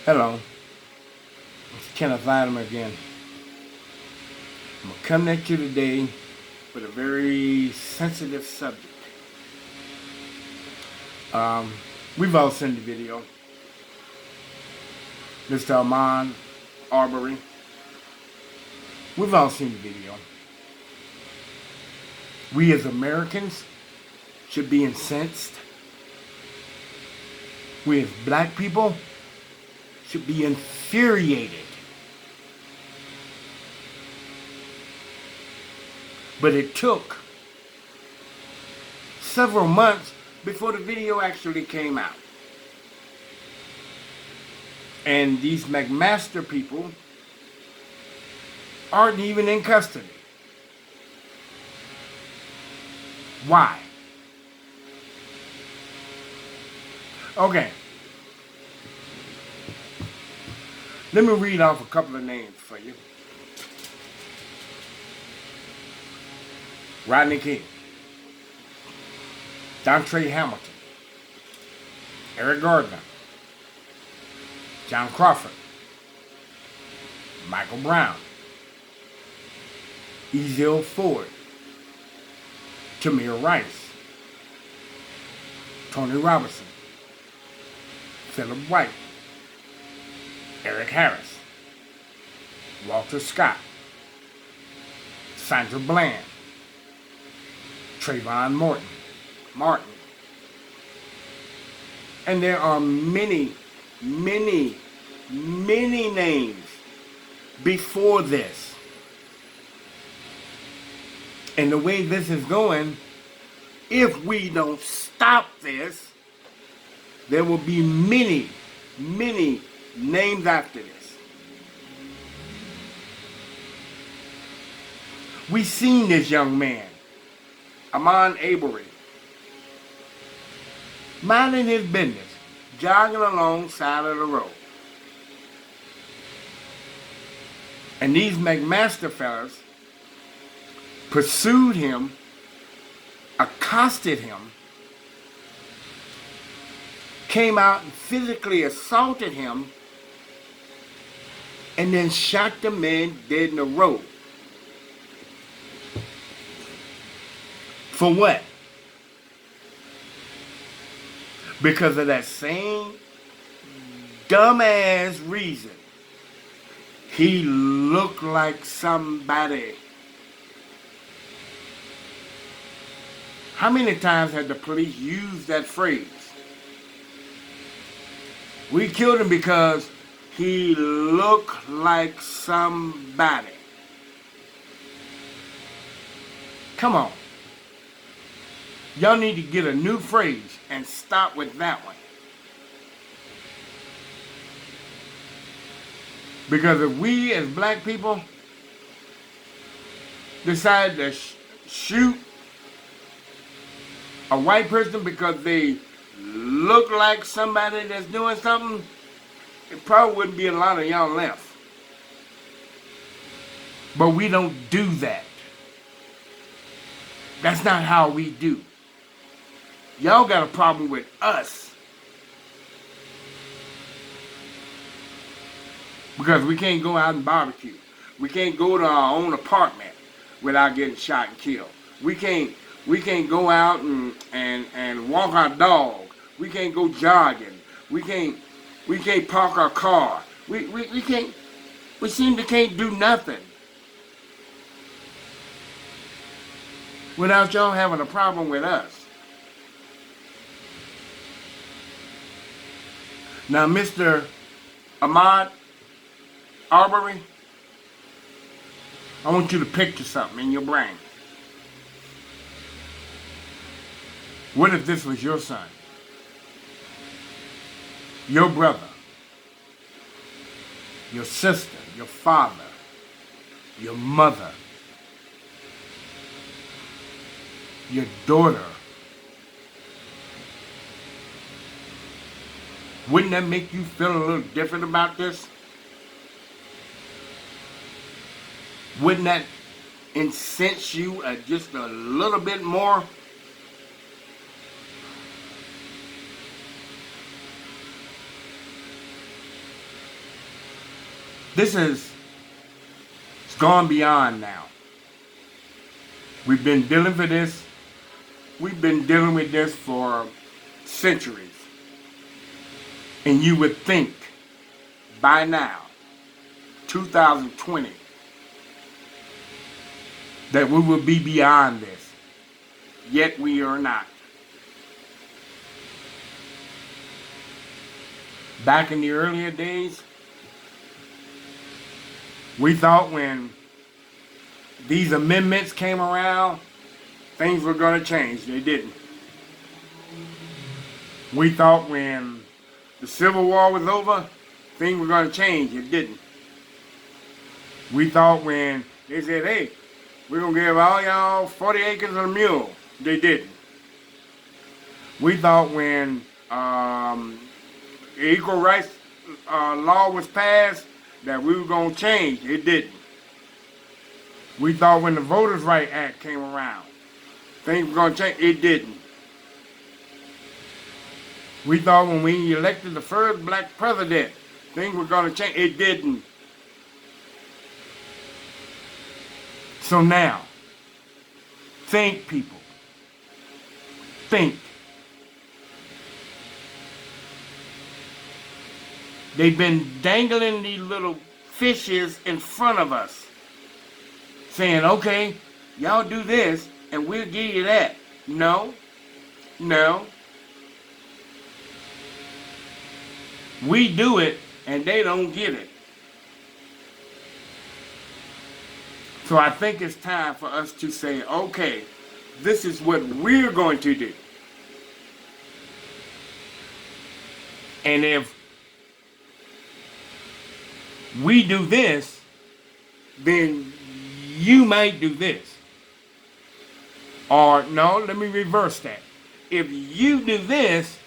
Hello, it's Kenneth Latimer again. I'm coming at you today with a very sensitive subject. Um, we've all seen the video. Mr. Ahmaud Arbery. We've all seen the video. We as Americans should be incensed. We as black people should be infuriated. But it took several months before the video actually came out. And these McMaster people aren't even in custody. Why? Okay. Let me read off a couple of names for you. Rodney King, Dontre Hamilton, Eric Gardner, John Crawford, Michael Brown, Ezell Ford, Tamir Rice, Tony Robinson, Philip White, Eric Harris, Walter Scott, Sandra Bland, Trayvon Martin. And there are many names before this. And the way this is going, if we don't stop this, there will be many names after this. We seen this young man, Ahmaud Arbery, minding his business, jogging alongside of the road. And these McMaster fellas pursued him, accosted him, came out and physically assaulted him, and then shot the man dead in the road. For what? Because of that same dumbass reason. He looked like somebody. How many times have the police used that phrase? We killed him because he looked like somebody. Come on. Y'all need to get a new phrase and stop with that one. Because if we as black people decide to shoot a white person because they look like somebody that's doing something, it probably wouldn't be a lot of y'all left. But we don't do that. That's not how we do. Y'all got a problem with us. Because we can't go out and barbecue. We can't go to our own apartment without getting shot and killed. We can't go out and walk our dog. We can't go jogging. We can't park our car. We seem to can't do nothing without y'all having a problem with us. Now, Mr. Ahmaud Arbery, I want you to picture something in your brain. What if this was your son, your brother, your sister, your father, your mother, your daughter? Wouldn't that make you feel a little different about this? Wouldn't that incense you just a little bit more? This is it's gone beyond now. We've been dealing with this. We've been dealing with this for centuries. And you would think by now, 2020, that we will be beyond this. Yet we are not. Back in the earlier days, we thought when these amendments came around, things were going to change. They didn't. We thought when the Civil War was over, things were going to change. It didn't. We thought when they said, hey, we're going to give all y'all 40 acres and a mule. They didn't. We thought when the equal rights law was passed that we were going to change. It didn't. We thought when the Voters' Right Act came around, things were going to change. It didn't. We thought when we elected the first black president, things were going to change. It didn't. So now, think, people. Think. They've been dangling these little fishes in front of us, saying, okay, y'all do this, and we'll give you that. No. No. We do it, and they don't get it. So I think it's time for us to say, okay, this is what we're going to do. And if we do this, then you might do this. Or, no, let me reverse that. If you do this,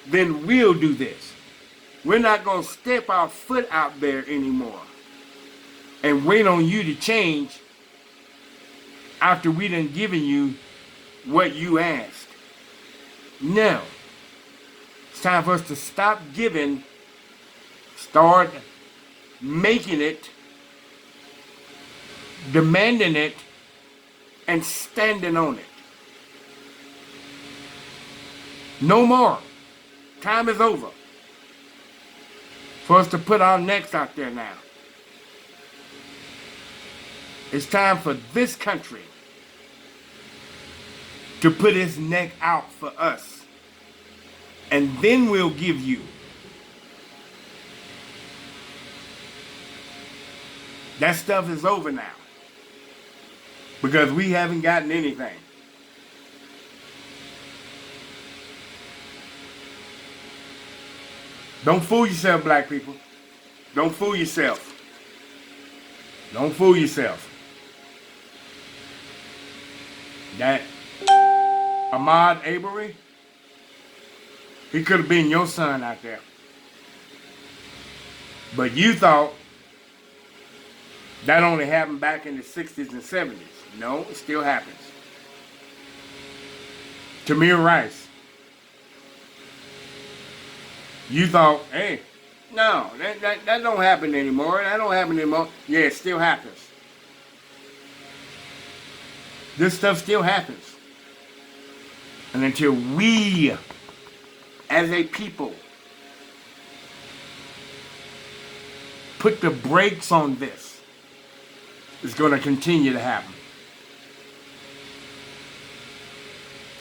then we'll do this. We're not going to step our foot out there anymore and wait on you to change after we done given you what you asked. No. It's time for us to stop giving, start making it, demanding it, and standing on it. No more. Time is over for us to put our necks out there now. It's time for this country to put its neck out for us. And then we'll give you. That stuff is over now. Because we haven't gotten anything. Don't fool yourself, black people. Don't fool yourself. Don't fool yourself. That Ahmaud Arbery, he could have been your son out there. But you thought that only happened back in the 60s and 70s. No, it still happens. Tamir Rice. You thought, hey, no, that don't happen anymore. That don't happen anymore. Yeah, it still happens. This stuff still happens. And until we, as a people, put the brakes on this, it's going to continue to happen.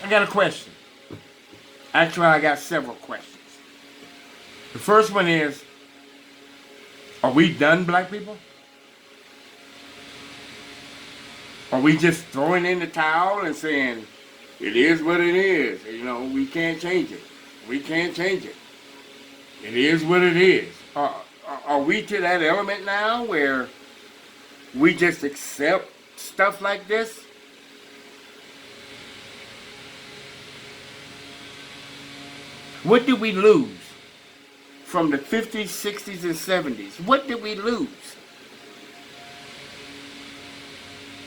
I got a question. Actually, I got several questions. The first one is, are we done, black people? Are we just throwing in the towel and saying, it is what it is? You know, we can't change it. We can't change it. It is what it is. Are we to that element now where we just accept stuff like this? What did we lose from the 50s, 60s, and 70s? What did we lose?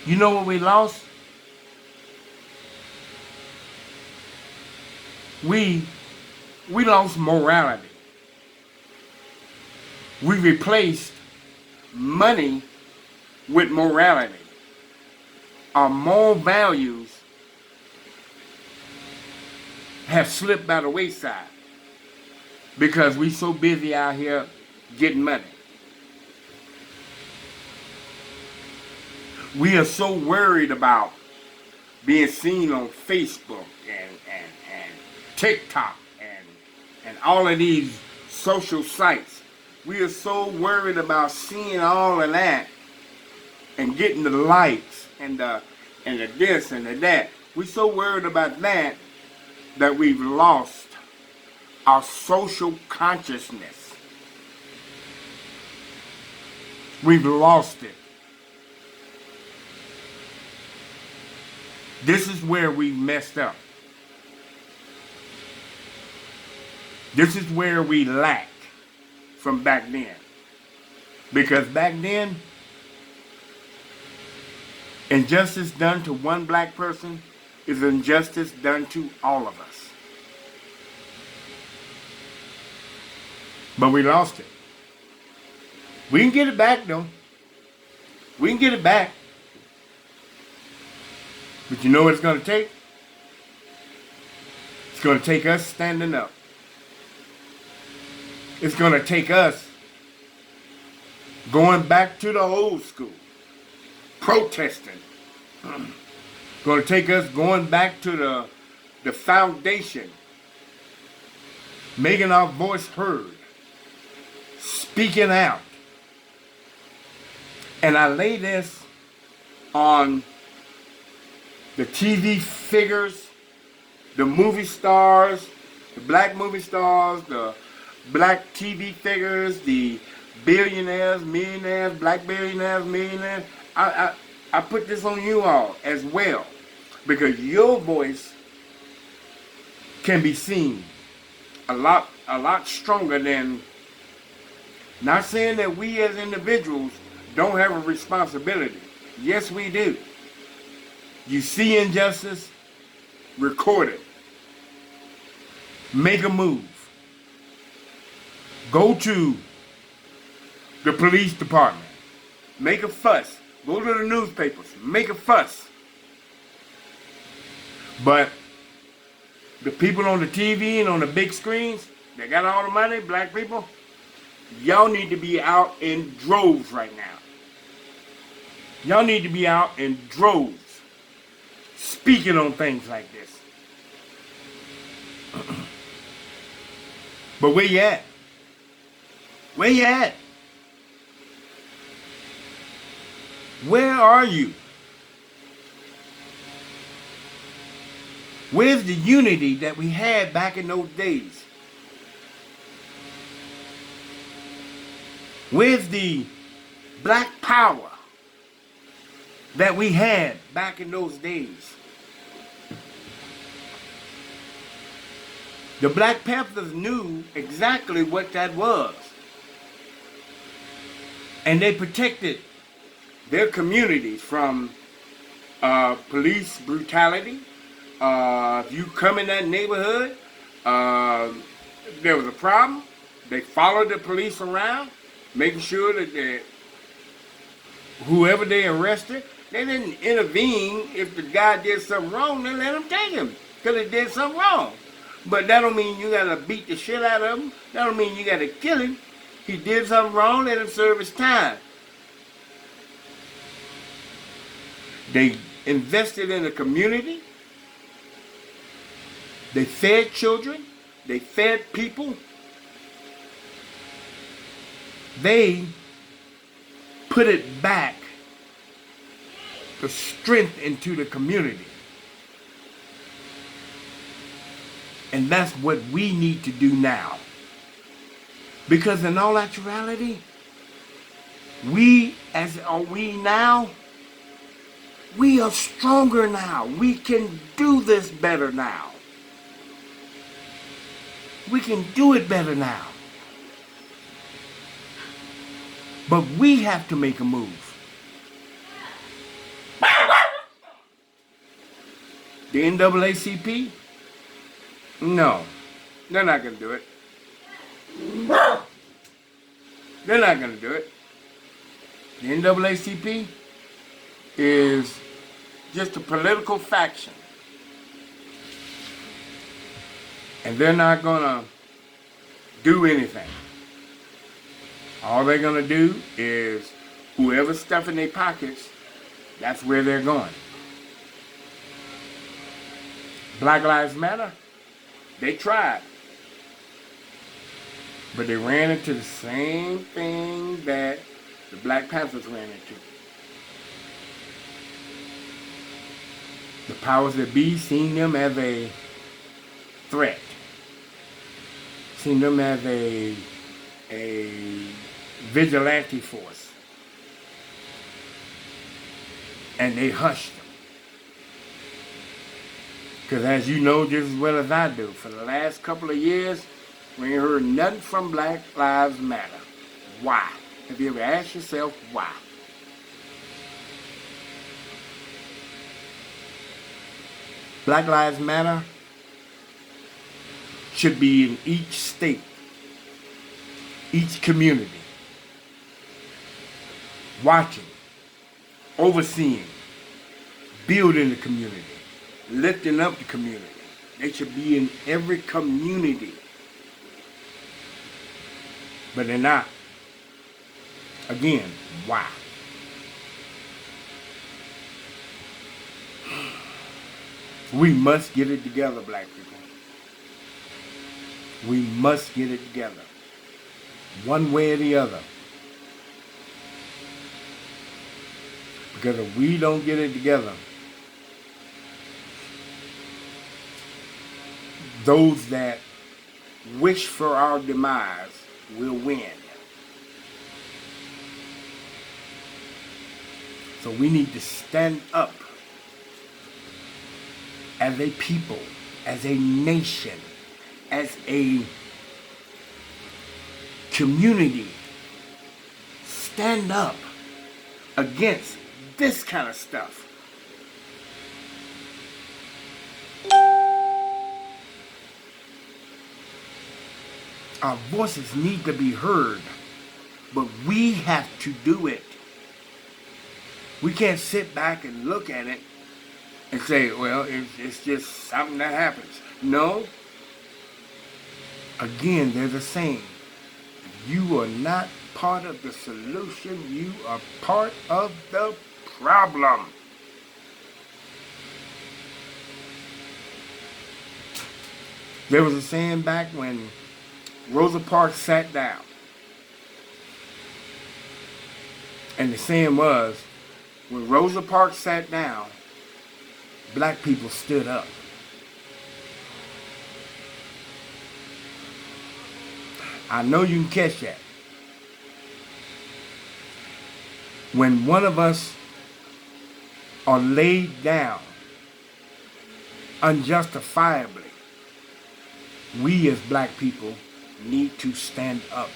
You know what we lost? We lost morality. We replaced money with morality. Our moral values have slipped by the wayside because we so busy out here getting money. We are so worried about being seen on Facebook and TikTok and all of these social sites. We are so worried about seeing all of that and getting the likes and the this and the that. We're so worried about that we've lost our social consciousness. We've lost it. This is where we messed up. This is where we lacked from back then. Because back then, injustice done to one black person is injustice done to all of us. But we lost it. We can get it back though. We can get it back. But you know what it's going to take? It's going to take us standing up. It's going to take us going back to the old school, protesting. Going to take us going back to the foundation, making our voice heard, speaking out. And I lay this on the TV figures, the movie stars, the black movie stars, the black TV figures, the billionaires, millionaires, black billionaires, millionaires. I put this on you all as well, because your voice can be seen a lot stronger than. Not saying that we as individuals don't have a responsibility. Yes, we do. You see injustice, record it. Make a move. Go to the police department. Make a fuss. Go to the newspapers. Make a fuss. But the people on the TV and on the big screens, they got all the money, black people, y'all need to be out in droves right now. Y'all need to be out in droves speaking on things like this. But where you at? Where you at? Where are you? Where's the unity that we had back in those days? Where's the black power that we had back in those days? The Black Panthers knew exactly what that was. And they protected their communities from police brutality. If you come in that neighborhood, there was a problem, they followed the police around, making sure that whoever they arrested, they didn't intervene. If the guy did something wrong, they let him take him because he did something wrong. But that don't mean you gotta beat the shit out of him. That don't mean you gotta kill him. He did something wrong, let him serve his time. They invested in the community. They fed children. They fed people. They put it back, the strength into the community. And that's what we need to do now. Because in all actuality, we are stronger now. We can do this better now. We can do it better now. But we have to make a move. The NAACP? No, they're not going to do it. They're not going to do it. The NAACP is just a political faction. And they're not going to do anything. All they're going to do is whoever's stuff in their pockets, that's where they're going. Black Lives Matter, they tried. But they ran into the same thing that the Black Panthers ran into. The powers that be seen them as a threat. Seen them as a vigilante force. And they hushed them. Because as you know just as well as I do, for the last couple of years, we ain't heard nothing from Black Lives Matter. Why? Have you ever asked yourself why? Black Lives Matter should be in each state, each community, watching, overseeing, building the community, lifting up the community. They should be in every community. But they're not. Again, why? We must get it together, black people. We must get it together. One way or the other. Because if we don't get it together, those that wish for our demise will win. So we need to stand up as a people, as a nation, as a community. Stand up against this kind of stuff. Our voices need to be heard, but we have to do it. We can't sit back and look at it and say, well, it's just something that happens. No. Again, there's a saying. If you are not part of the solution, you are part of the problem. There was a saying back when Rosa Parks sat down. And the saying was, when Rosa Parks sat down, black people stood up. I know you can catch that. When one of us are laid down unjustifiably, we as black people need to stand up.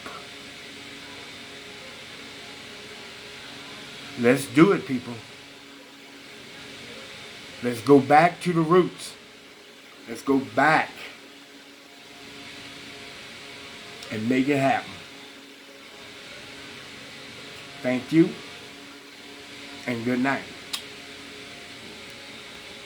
Let's do it, people. Let's go back to the roots. Let's go back and make it happen. Thank you, and good night.